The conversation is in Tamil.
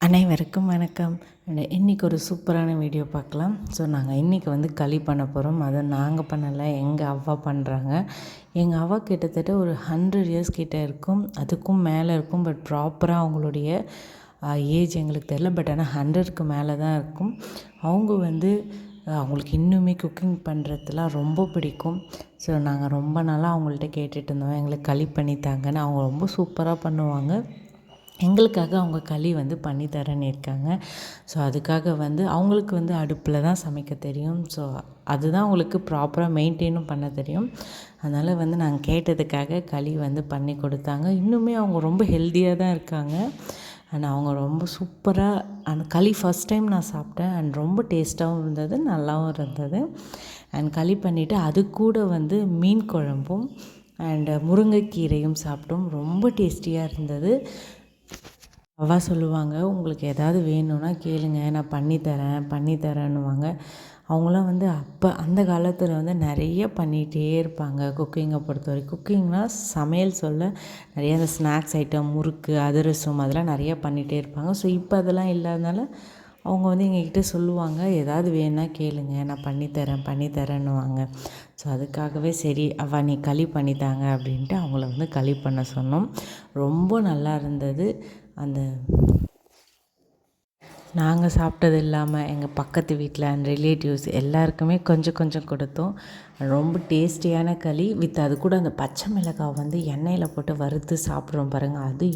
அனைவருக்கும் வணக்கம். இன்றைக்கி ஒரு சூப்பரான வீடியோ பார்க்கலாம். ஸோ நாங்கள் இன்றைக்கி வந்து களி பண்ண போகிறோம். அதை நாங்கள் பண்ணலை, எங்கள் அவ்வா பண்ணுறாங்க. எங்கள் அவ்வா கிட்டத்தட்ட ஒரு 100 இயர்ஸ் கிட்டே இருக்கும், அதுக்கும் மேலே இருக்கும். பட் ப்ராப்பராக அவங்களுடைய ஏஜ் எங்களுக்கு தெரில. பட் ஆனால் 100க்கு மேலே தான் இருக்கும். அவங்க வந்து அவங்களுக்கு இன்னுமே குக்கிங் பண்ணுறதுலாம் ரொம்ப பிடிக்கும். ஸோ நாங்கள் ரொம்ப நாளாக அவங்கள்ட்ட கேட்டுட்டு இருந்தோம், எங்களுக்கு களி பண்ணித்தாங்கன்னு. அவங்க ரொம்ப சூப்பராக பண்ணுவாங்க. எங்களுக்காக அவங்க களி வந்து பண்ணி தரேன்னு இருக்காங்க. ஸோ அதுக்காக வந்து அவங்களுக்கு வந்து அடுப்பில் தான் சமைக்க தெரியும். ஸோ அதுதான் அவங்களுக்கு ப்ராப்பராக மெயின்டெயினும் பண்ண தெரியும். அதனால் வந்து நாங்கள் கேட்டதுக்காக களி வந்து பண்ணி கொடுத்தாங்க. இன்னுமே அவங்க ரொம்ப ஹெல்த்தியாக தான் இருக்காங்க. அண்ட் அவங்க ரொம்ப சூப்பராக அந்த களி ஃபஸ்ட் டைம் நான் சாப்பிட்டேன். அண்ட் ரொம்ப டேஸ்ட்டாகவும் இருந்தது, நல்லாவும் இருந்தது. அண்ட் களி பண்ணிவிட்டு அது கூட வந்து மீன் குழம்பும் அண்டு முருங்கைக்கீரையும் சாப்பிட்டோம். ரொம்ப டேஸ்டியாக இருந்தது. அவா சொல்லுவாங்க, உங்களுக்கு எதாவது வேணும்னா கேளுங்க, நான் பண்ணித்தரேன்னுவாங்க. அவங்களாம் வந்து அப்போ அந்த காலத்தில் வந்து நிறைய பண்ணிகிட்டே இருப்பாங்க. குக்கிங்கை பொறுத்தவரைக்கும் குக்கிங்னால் சமையல் சொல்ல நிறைய அந்த ஸ்நாக்ஸ் ஐட்டம், முறுக்கு, அதிரசம் அதெல்லாம் நிறையா பண்ணிகிட்டே இருப்பாங்க. ஸோ இப்போ அதெல்லாம் இல்லாதனால அவங்க வந்து எங்ககிட்ட சொல்லுவாங்க, ஏதாவது வேணும்னா கேளுங்க, நான் பண்ணித்தரேன்னுவாங்க. ஸோ அதுக்காகவே சரி அவா நீ களி பண்ணித்தாங்க அப்படின்ட்டு அவங்கள வந்து களி பண்ண சொன்னோம். ரொம்ப நல்லா இருந்தது. அந்த நாங்கள் சாப்பிட்டது இல்லாமல் எங்கள் பக்கத்து வீட்டில் அண்ட் ரிலேட்டிவ்ஸ் எல்லாருக்குமே கொஞ்சம் கொஞ்சம் கொடுத்தோம். ரொம்ப டேஸ்டியான களி வித் அது கூட அந்த பச்சை மிளகாய் வந்து எண்ணெயில் போட்டு வறுத்து சாப்பிட்றோம் பாருங்கள், அது